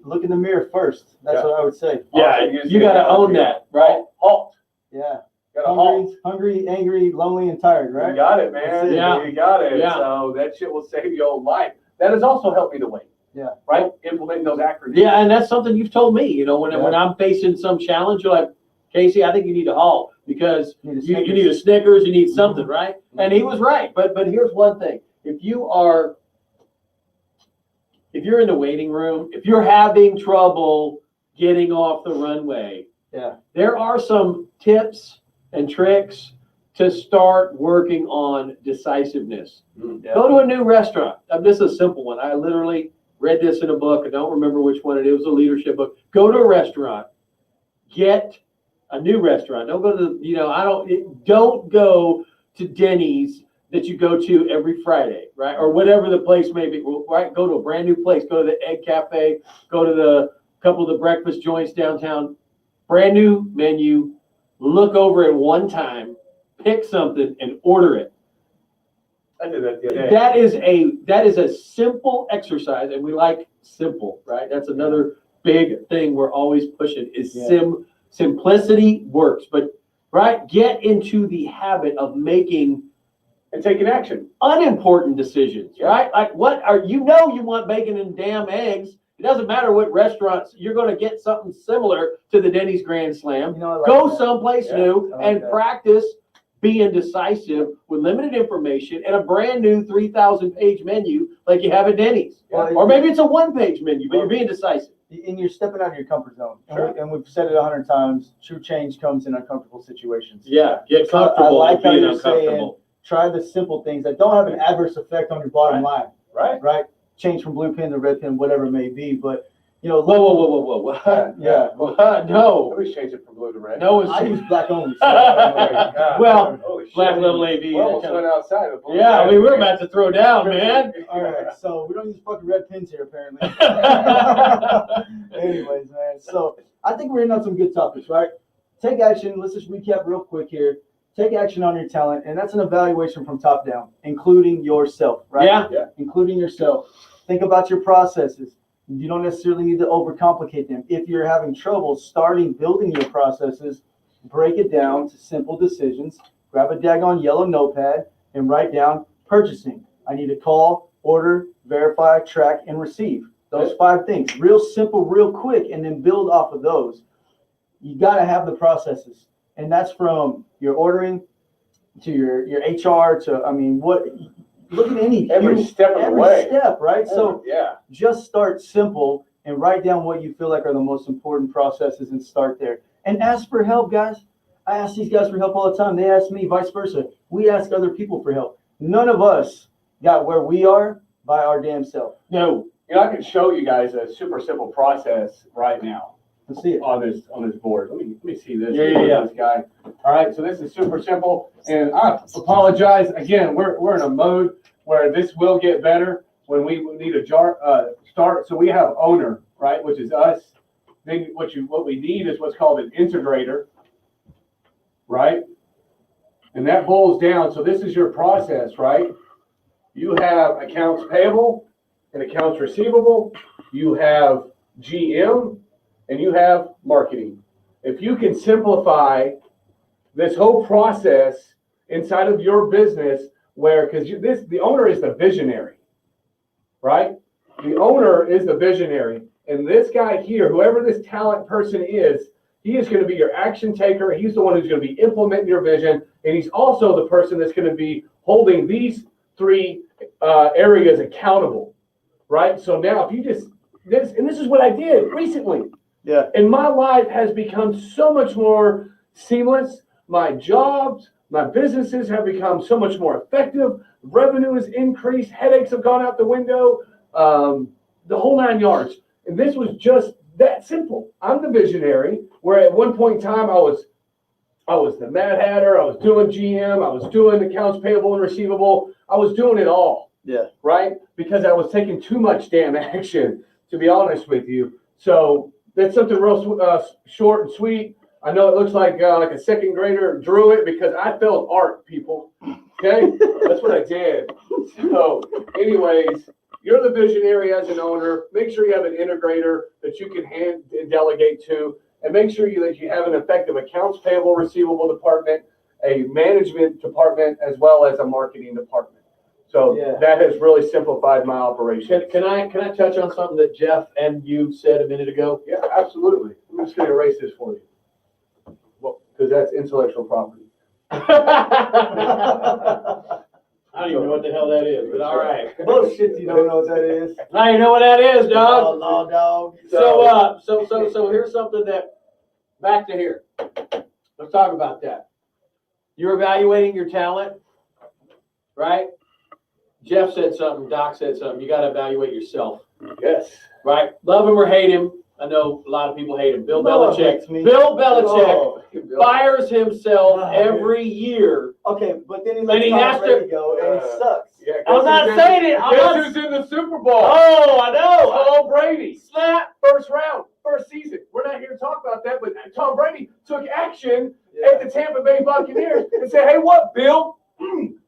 look in the mirror first. That's Yeah. what I would say. Yeah, Also, you got to own that, right? Halt. Yeah. Got to halt. Hungry, angry, lonely, and tired, You right? got it, man. That's it. Yeah. You got it. Yeah. So that shit will save your life. That has also helped me to wait. Yeah. Right? Implementing those acronyms. Yeah, and that's something you've told me. You know, when Yeah. I'm facing some challenge, you're like, Casey, I think you need to halt because Need a you Snickers. need a Snickers, you need something, right? And he was right. But here's one thing: if you're in the waiting room, if you're having trouble getting off the runway, Yeah. there are some tips and tricks to start working on decisiveness. Yeah. Go to a new restaurant. This is a simple one. I literally read this in a book. I don't remember which one it is. It was a leadership book. Go to a restaurant. Get a new restaurant. Don't go to don't go to Denny's that you go to every Friday, right? Or whatever the place may be, right? Go to a brand new place. Go to the Egg Cafe. Go to the couple of the breakfast joints downtown. Brand new menu. Look over it one time. Pick something and order it. I did that the other day. That is a simple exercise, and we like simple, right? That's another big thing we're always pushing is simplicity works. But right, get into the habit of making And taking action. unimportant decisions, Yeah. right? Like you want bacon and damn eggs. It doesn't matter what restaurants, you're going to get something similar to the Denny's Grand Slam. You know, I like Go that. someplace Yeah, new I like and that. practice being decisive with limited information and a brand new 3,000-page menu like you have at Denny's. Well, Or maybe it's a one-page menu, but you're being decisive. And you're stepping out of your comfort zone. Sure. And we've said it 100 times. True change comes in uncomfortable situations. Yeah, get So I comfortable like with how being you're uncomfortable. Try the simple things that don't have an adverse effect on your bottom line, Right? right? Change from blue pen to red pen, whatever it may be. But, Whoa, whoa. What? Yeah. What? No. Nobody's changed it from blue to red. No I one's. use black only. God. Well, Holy shit. Black Level AV. We almost went outside. The blue Yeah, I mean, we're red. about to throw down, man. All right, so we don't use fucking red pins here, apparently. Anyways, man. So I think we're in on some good topics, right? Take action. Let's just recap real quick here. take action on your talent, and that's an evaluation from top down, including yourself, right? Yeah. Including yourself. Think about your processes. You don't necessarily need to overcomplicate them. If you're having trouble starting building your processes, break it down to simple decisions. Grab a daggone yellow notepad and write down purchasing. I need to call, order, verify, track, and receive. Those 5 things. Real simple, real quick, and then build off of those. You got to have the processes. And that's from your ordering to your HR to, I mean, look at Every step of the every way. step, right? So Yeah. just start simple and write down what you feel like are the most important processes and start there. And ask for help, guys. I ask these guys for help all the time. They ask me, vice versa. We ask other people for help. None of us got where we are by our damn self. No. You know, I can show you guys a super simple process right now Let's see it. on this board. Let me see this. Yeah. This guy. All right, so this is super simple, and I apologize again. We're in a mode where this will get better when we need a start. So we have owner, right, which is us. Then what we need is what's called an integrator, right? And that boils down. So this is your process, right? You have accounts payable and accounts receivable. You have GM and you have marketing. If you can simplify this whole process inside of your business, where the owner is the visionary, right? The owner is the visionary, and this guy here, whoever this talent person is, he is going to be your action taker. He's the one who's going to be implementing your vision, and he's also the person that's going to be holding these 3 areas accountable, right? So now, if you this is what I did recently. Yeah. And my life has become so much more seamless. My jobs, my businesses have become so much more effective. Revenue has increased. Headaches have gone out the window. The whole 9 yards. And this was just that simple. I'm the visionary, where at one point in time I was the Mad Hatter. I was doing GM. I was doing accounts payable and receivable. I was doing it all. Yeah. Right? Because I was taking too much damn action, to be honest with you. So that's something real short and sweet. I know it looks like a second grader drew it because I failed art, people. Okay? That's what I did. So anyways, you're the visionary as an owner. Make sure you have an integrator that you can hand and delegate to, and make sure that you have an effective accounts payable, receivable department, a management department, as well as a marketing department. So that has really simplified my operation. Can I touch on something that Jeff and you said a minute ago? Yeah, absolutely. I'm just going to erase this for you. Well, because that's intellectual property. I don't even know what the hell that is, but all right. Bullshit, you don't know what that is. Now you know what that is, dog. Law dog. So here's something that, back to here. Let's talk about that. You're evaluating your talent, right? Jeff said something, Doc said something. You got to evaluate yourself, Yes. right? Love him or hate him. I know a lot of people hate him. Bill No, Belichick. hates me. Bill Belichick Oh, fires himself Oh, every year. Okay, but then he And lets he Tom has to- Brady go, and he sucks. Yeah, I'm not saying it. I'm Guess not- who's in the Super Bowl? Oh, I know. Tom Brady. Snap. First round. First season. We're not here to talk about that, but Tom Brady took action at the Tampa Bay Buccaneers and said, hey, what, Bill?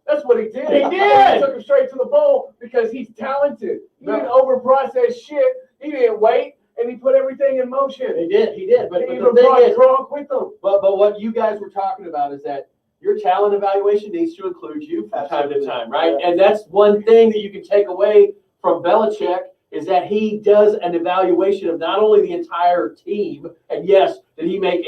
That's what he did. He did. He took him straight to the bowl because he's talented. He didn't over-process shit. He didn't wait, and he put everything in motion. He did. But He the even thing brought is, Gronk with him. but what you guys were talking about is that your talent evaluation needs to include you from time to time, right? Yeah. And that's one thing that you can take away from Belichick is that he does an evaluation of not only the entire team, and yes, did he make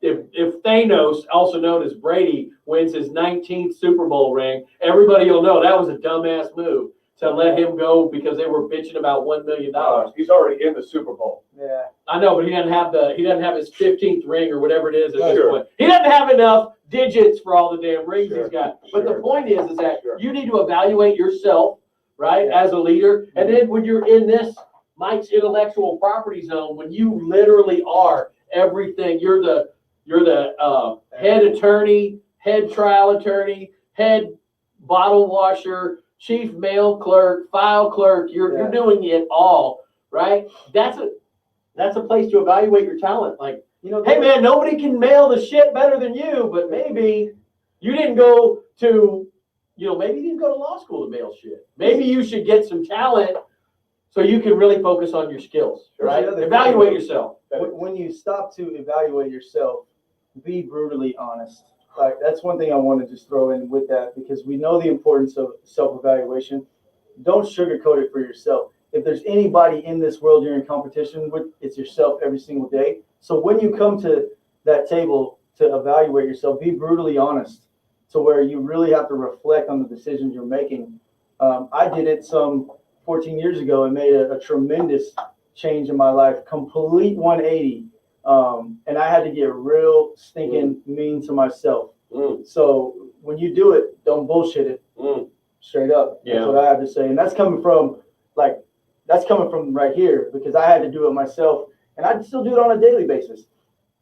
if Thanos, also known as Brady, wins his 19th Super Bowl ring, everybody will know that was a dumbass move to let him go because they were bitching about $1 million. He's already in the Super Bowl. Yeah. I know, but he doesn't have his 15th ring or whatever it is at this Sure. point. He doesn't have enough digits for all the damn rings Sure. he's got. But the Sure. point is that Sure. you need to evaluate yourself, right, Yeah. as a leader. And then when you're in this Mike's intellectual property zone, when you literally are everything, you're the head attorney, head trial attorney, head bottle washer, chief mail clerk, file clerk. You're doing it all, right? That's That's a place to evaluate your talent. Like, You know, hey man, nobody can mail the shit better than you, but maybe you didn't go to, maybe you didn't go to law school to mail shit. Maybe you should get some talent so you can really focus on your skills, right? Here's the other Evaluate thing. yourself. When you stop to evaluate yourself, be brutally honest. Like, that's one thing I want to just throw in with that, because we know the importance of self-evaluation. Don't sugarcoat it for yourself. If there's anybody in this world you're in competition with, it's yourself every single day. So when you come to that table to evaluate yourself, be brutally honest, to where you really have to reflect on the decisions you're making. I did it some 14 years ago and made a tremendous change in my life, complete 180. And I had to get real stinking mean to myself. So when you do it, don't bullshit it. Straight up. Yeah. That's what I have to say. And that's coming from right here, because I had to do it myself, and I still do it on a daily basis.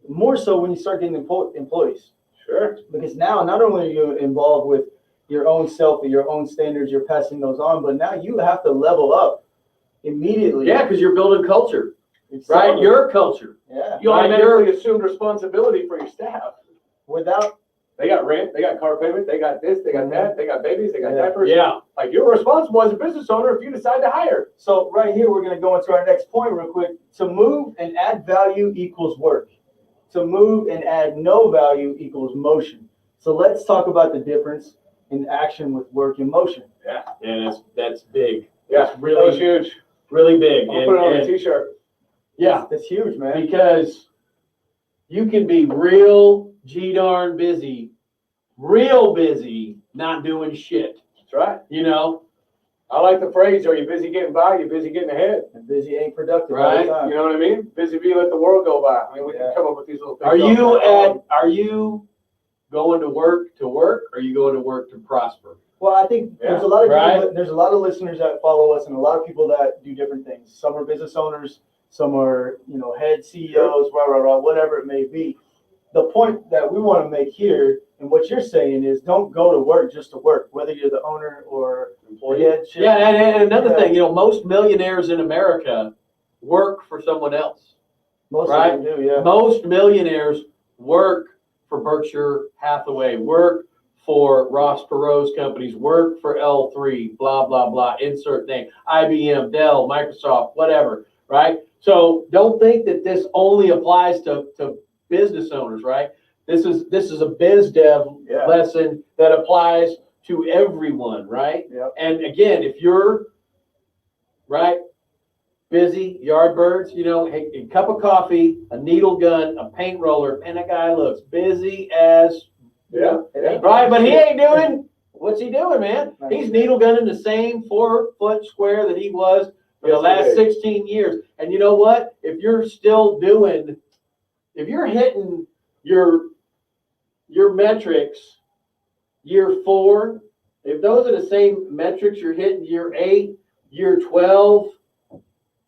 More so when you start getting employees. Sure. Because now not only are you involved with your own self and your own standards, you're passing those on, but now you have to level up immediately. Yeah, because you're building culture, right? Exactly. Your culture. Yeah. You automatically assumed responsibility for your staff. Without They got rent, they got car payment, they got this, they got that, they got babies, they got Yeah. diapers. Yeah. Like, you're responsible as a business owner if you decide to hire. So right here, we're going to go into our next point real quick. To move and add value equals work. To move and add no value equals motion. So let's talk about the difference in action with work and motion. And that's big. Yeah, That's really, that was huge. really big. I'll put it on a t-shirt. Yeah, That's huge, man. because you can be real darn busy, real busy, not doing shit. That's right. You know, I like the phrase, are you busy getting by, you busy getting ahead? And busy ain't productive all Right. the time. You know what I mean? Busy bee, let the world go by. I mean, we Yeah. can come up with these little things. are you all are you going to work, or are you going to work to prosper? Well, I think there's a lot of people, there's a lot of listeners that follow us, and a lot of people that do different things. Some are business owners, some are head CEOs, whatever it may be. The point that we want to make here, and what you're saying, is don't go to work just to work, whether you're the owner or employee. head. Yeah, and another Yeah. thing, most millionaires in America work for someone else. Most Right. of them do, yeah. Most millionaires work for Berkshire Hathaway, work for Ross Perot's companies, work for L3, blah, blah, blah, insert name, IBM, Dell, Microsoft, whatever, right? So don't think that this only applies to business owners, right? This is a biz dev Yeah. lesson that applies to everyone, right? Yep. And again, if you're, right, busy, Yardbirds, hey, a cup of coffee, a needle gun, a paint roller, and that guy looks busy as, Yeah. right, but he ain't doing, what's he doing, man? Nice. He's needle gunning the same 4-foot square that he was for the Yes, he last did. 16 years. And you know what? If you're hitting your metrics year 4, if those are the same metrics you're hitting year 8, year 12,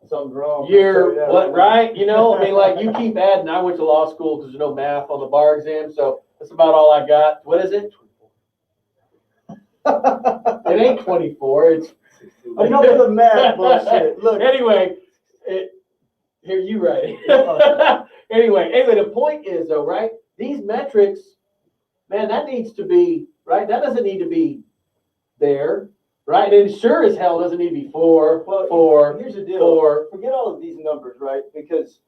Something's wrong. year, what, right? Like you keep adding. I went to law school because there's no math on the bar exam, so that's about all I got. What is it? It ain't 24. It's Enough of the math bullshit. Look, anyway. Here you write it. Anyway, the point is though, right? These metrics, man, that needs to be right. That doesn't need to be there, right? And sure as hell doesn't need to be 4, Well, 4, here's the deal. 4. Forget all of these numbers, right? Because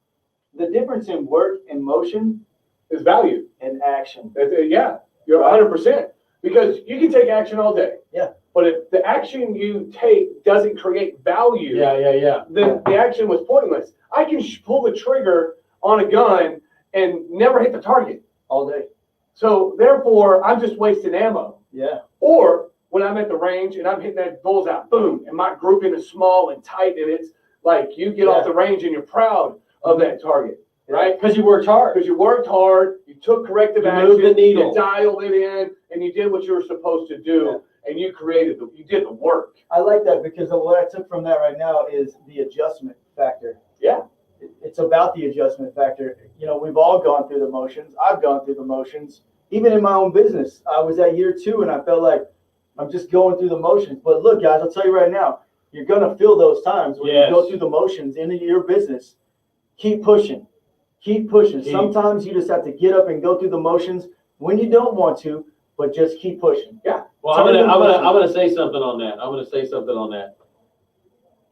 the difference in work and motion It's value. and action. Yeah, you're 100%. Because you can take action all day. Yeah. But if the action you take doesn't create value, Yeah. then the action was pointless. I can pull the trigger on a gun and never hit the target. All day. So therefore, I'm just wasting ammo. Yeah. Or when I'm at the range and I'm hitting that bullseye, boom, and my grouping is small and tight, and it's like you get off the range and you're proud of that target, right? Because you worked hard. Because you worked hard, you took corrective You action, moved the needle. you dialed it in, and you did what you were supposed to do, and you did the work. I like that, because what I took from that right now is the adjustment factor. Yeah. It's about the adjustment factor. We've all gone through the motions. I've gone through the motions. Even in my own business, I was at year 2 and I felt like I'm just going through the motions. But look, guys, I'll tell you right now, you're going to feel those times when you go through the motions in your business. keep pushing. Keep pushing. Keep. Sometimes you just have to get up and go through the motions when you don't want to, but just keep pushing. Yeah. Well, I'm gonna say something on that.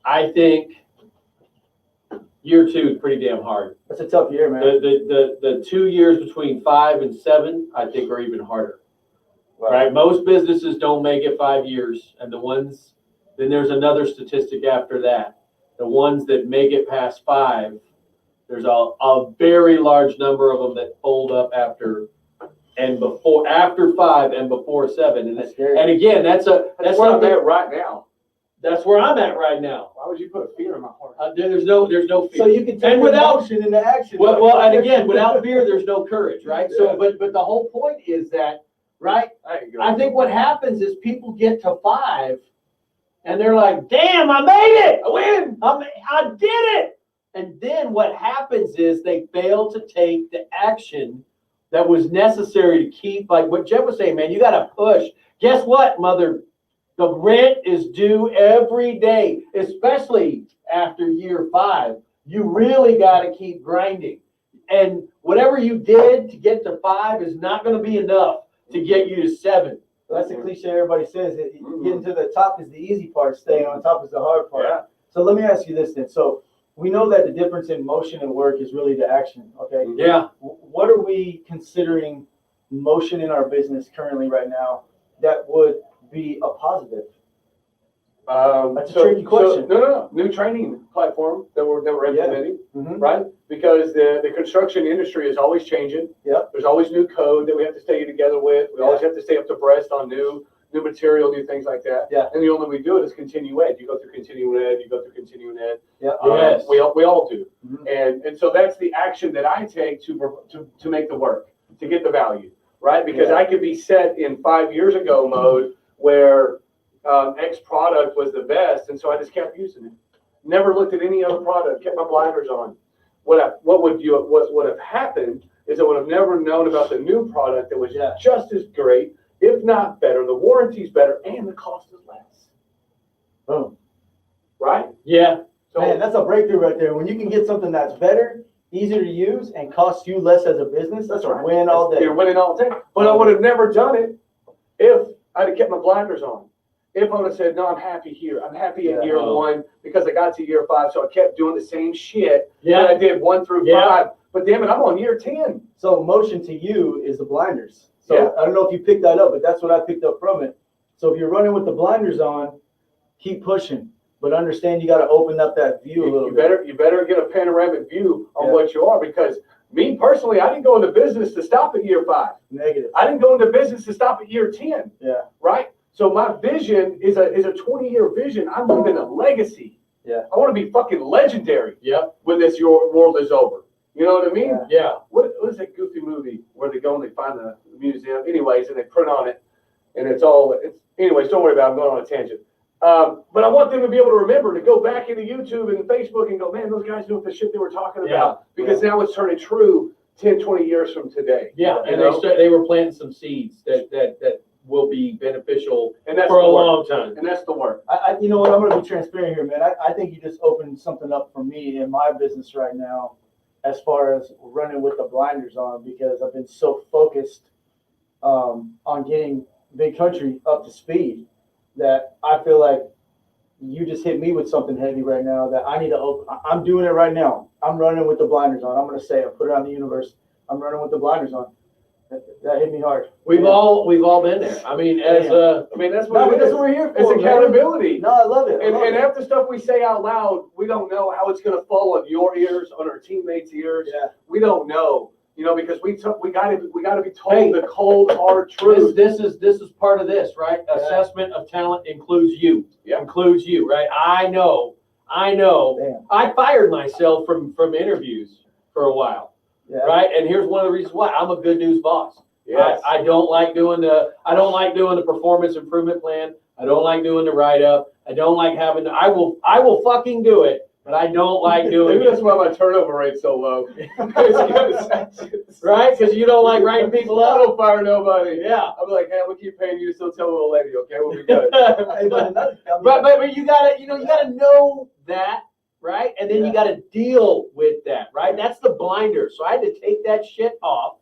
I think year 2 is pretty damn hard. That's a tough year, man. The 2 years between 5 and 7, I think, are even harder. Right? Most businesses don't make it 5 years, and then there's another statistic after that. The ones that make it past 5, there's a very large number of them that fold up after 5 and before 7. And again, that's where I'm something. at right now. That's where I'm at right now. Why would you put fear in my heart? There's no fear. So you can take emotion into action. Well, and again, without fear, there's no courage, right? So, but the whole point is that, right? I think what happens is people get to 5, and they're like, "Damn, I made it! I win! I did it!" And then what happens is they fail to take the action that was necessary to keep, like what Jeff was saying, man. You got to push. Guess what, mother? The rent is due every day, especially after year 5. You really got to keep grinding. And whatever you did to get to 5 is not going to be enough to get you to 7. That's the cliche everybody says. Getting to the top is the easy part. Staying on top is the hard part. Yeah. So let me ask you this then. So we know that the difference in motion and work is really the action. Okay. Yeah. What are we considering motion in our business currently right now that would be a positive? That's a tricky question. No. New training platform that we're implementing, Mhm. right? Because the construction industry is always changing. Yep. There's always new code that we have to stay together with. We always have to stay up to breast on new material, new things like that. Yeah. And the only way we do it is continue ed. You go through continuing ed. You go through continuing ed. Yeah. Yes. We all do. Mhm. And so that's the action that I take to make the work, to get the value, right? Because Yeah. I could be set in 5 years ago mode where X product was the best, and so I just kept using it. Never looked at any other product, kept my blinders on. What would have happened is I would have never known about the new product that was just as great, if not better. The warranty's better, and the cost is less. Boom. Right? Yeah. So Man, that's a breakthrough right there. When you can get something that's better, easier to use, and costs you less as a business, that's a win all day. You're winning all day. But I would have never done it if I'd have kept my blinders on. If I would have said, no, I'm happy here. I'm happy at year 1 because I got to year 5, so I kept doing the same shit that I did 1 through 5. But damn it, I'm on year 10. So motion to you is the blinders. So Yeah. I don't know if you picked that up, but that's what I picked up from it. So if you're running with the blinders on, keep pushing, but understand you got to open up that view a little bit. You better get a panoramic view on what you are, because me personally, I didn't go into business to stop at year 5. Negative. I didn't go into business to stop at year 10. Yeah. Right? So my vision is a 20-year vision. I'm leaving a legacy. Yeah. I want to be fucking legendary. Yep. When this world is over. You know what I mean? Yeah. What is that goofy movie where they go and they find the museum? Anyways, and they print on it, and anyways, don't worry about it. I'm going on a tangent. But I want them to be able to remember to go back into YouTube and Facebook and go, man, those guys knew the shit they were talking about. Because now it's turning true 10, 20 years from today. Yeah. And they were planting some seeds that will be beneficial And that's for a the work. long time. And that's the work. You know what? I'm going to be transparent here, man. I think you just opened something up for me in my business right now, as far as running with the blinders on, because I've been so focused on getting Big Country up to speed that I feel like you just hit me with something heavy right now that I need to open. I'm doing it right now. I'm running with the blinders on. I'm going to say it, put it out in the universe. I'm running with the blinders on. That hit me hard. We've all been there. I mean, that's what That's what we're here for. It's accountability. No, I love it. And half the stuff we say out loud, we don't know how it's going to fall on your ears, on our teammates' ears. Yeah. We don't know, because we got to be told the cold hard truth. This is part of this, right? Yeah. Assessment of talent includes you. Yeah. Includes you, right? I know. Damn. I fired myself from interviews for a while. Yeah. Right? And here's one of the reasons why. I'm a good news boss. Yes. I don't like doing the performance improvement plan. I don't like doing the write-up. I don't like having I will fucking do it, but I don't like doing Maybe that's it. why my turnover rate's so low. Right? Because you don't like writing people I up. don't fire nobody. Yeah. I'm like, hey, we'll keep paying you to still tell the old lady, okay? We'll be good. Hey, but another- But you gotta know that right? And then Yeah. you got to deal with that, right? That's the blinder. So I had to take that shit off,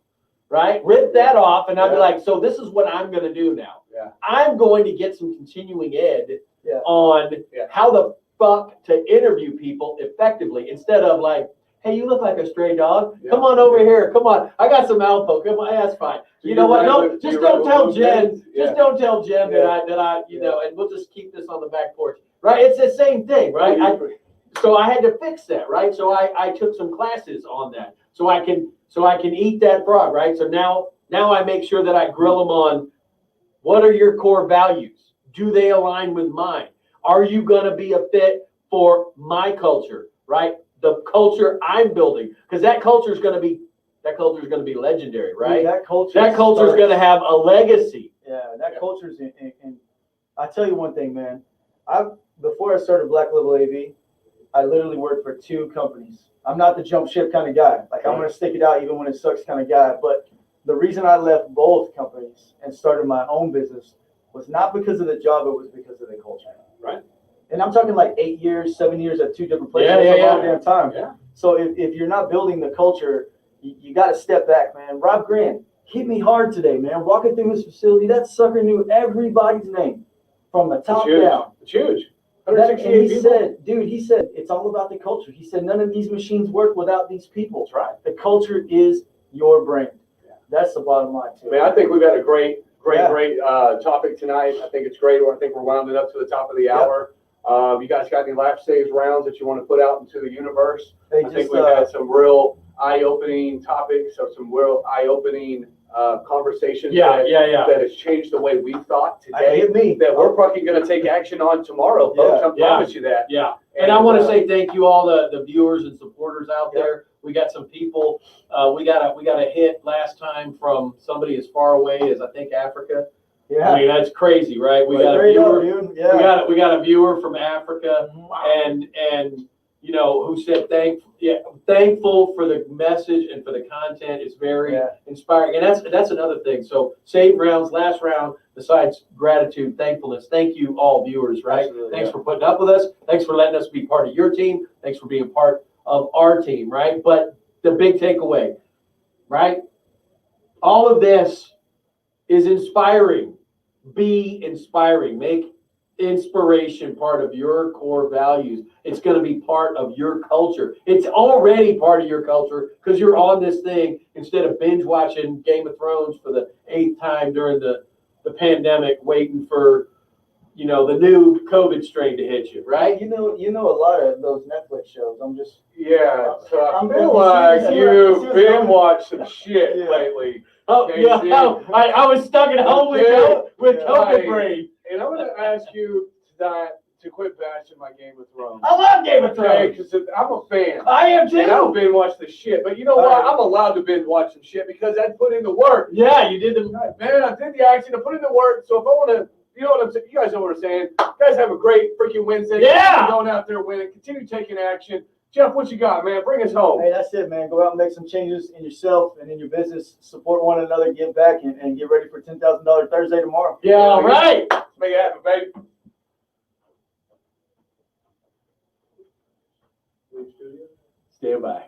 right? Rip that off, and I'd be Yeah. like, so this is what I'm going to do now. Yeah. I'm going to get some continuing ed Yeah. on Yeah. how the fuck to interview people effectively instead of like, hey, you look like a stray dog. Yeah. Come on over here. Come on. I got some Alpo. Come on. That's fine. Do You know what? right No, with- do just you right don't with tell both Jen. hands? Yeah. Just don't tell Jen Yeah. that I, you know, and we'll just keep this on the back porch. Right? It's the same thing, right? So I had to fix that, right? So I took some classes on that. So I can eat that frog, right? So now I make sure that I grill them on what are your core values? Do they align with mine? Are you gonna be a fit for my culture, right? The culture I'm building, because that culture is gonna be legendary, right? That culture. That culture is gonna have a legacy. Yeah, that culture's in. I tell you one thing, man. Before I started Black Label AV, I literally worked for 2 companies. I'm not the jump ship kind of guy. Like I'm gonna stick it out even when it sucks kind of guy. But the reason I left both companies and started my own business was not because of the job, it was because of the culture. Right. And I'm talking like 8 years, 7 years at 2 different places. Yeah, That's yeah, a long yeah. damn time. Yeah. So if you're not building the culture, you got to step back, man. Rob Grant hit me hard today, man. Walking through his facility, that sucker knew everybody's name from the top down. It's huge. And 168 he people. said, dude, he said, it's all about the culture. He said, none of these machines work without these people. That's right. The culture is your brand. Yeah. That's the bottom line, too. I mean, I think we've had a great Yeah. topic tonight. I think it's great. I think we're rounding up to the top of the hour. You guys got any last stage rounds that you want to put out into the universe? They I just, think we've had some real eye-opening topics or some real eye-opening conversations Yeah, that, yeah, yeah. that has changed the way we thought I today. hit me. That we're fucking going to take action on tomorrow, folks. I Yeah. promise you that. Yeah. And I want to uh, say thank you all the viewers and supporters out there. We got some people. We got a hit last time from somebody as far away as I think Africa. Yeah. I mean that's crazy, right? We got a Straight up, viewer. dude. Yeah. We got a viewer from Africa, Mhm. and you know who said thankful for the message and for the content. It's very Yeah. inspiring, and that's another thing. So save rounds, last round. Besides gratitude, thankfulness. Thank you all viewers, right? Absolutely, Thanks for putting up with us. Thanks for letting us be part of your team. Thanks for being part of our team, right? But the big takeaway, right? All of this is inspiring. Be inspiring. Make inspiration part of your core values. It's going to be part of your culture. It's already part of your culture because you're on this thing instead of binge watching Game of Thrones for the 8th time during the pandemic, waiting for, you know, the new COVID strain to hit you, right? You know a lot of those Netflix shows. I'm just. Yeah, so I I'm feel gonna like see you've what's been going- watching some shit Yeah. lately. Oh, Casey. yeah. Oh, I was stuck at home with Yeah. COVID Right. brain. And I'm going to ask you tonight to quit bashing my Game of Thrones. I love Game of Okay, Thrones. because I'm a fan. I am And I don't too. binge watch the shit. But you know All what? right. I'm allowed to binge watch some shit because I put in the work. Yeah, you did the. Man, I did the action. I put in the work. So if I want to, you know what I'm saying? You guys know what I'm saying. You guys have a great freaking Wednesday. Yeah. Continue going out there winning. Continue taking action. Jeff, what you got, man? Bring us home. Hey, that's it, man. Go out and make some changes in yourself and in your business. Support one another, give back, and get ready for $10,000 Thursday tomorrow. Yeah, all right. Let's make it happen, baby. Stand by.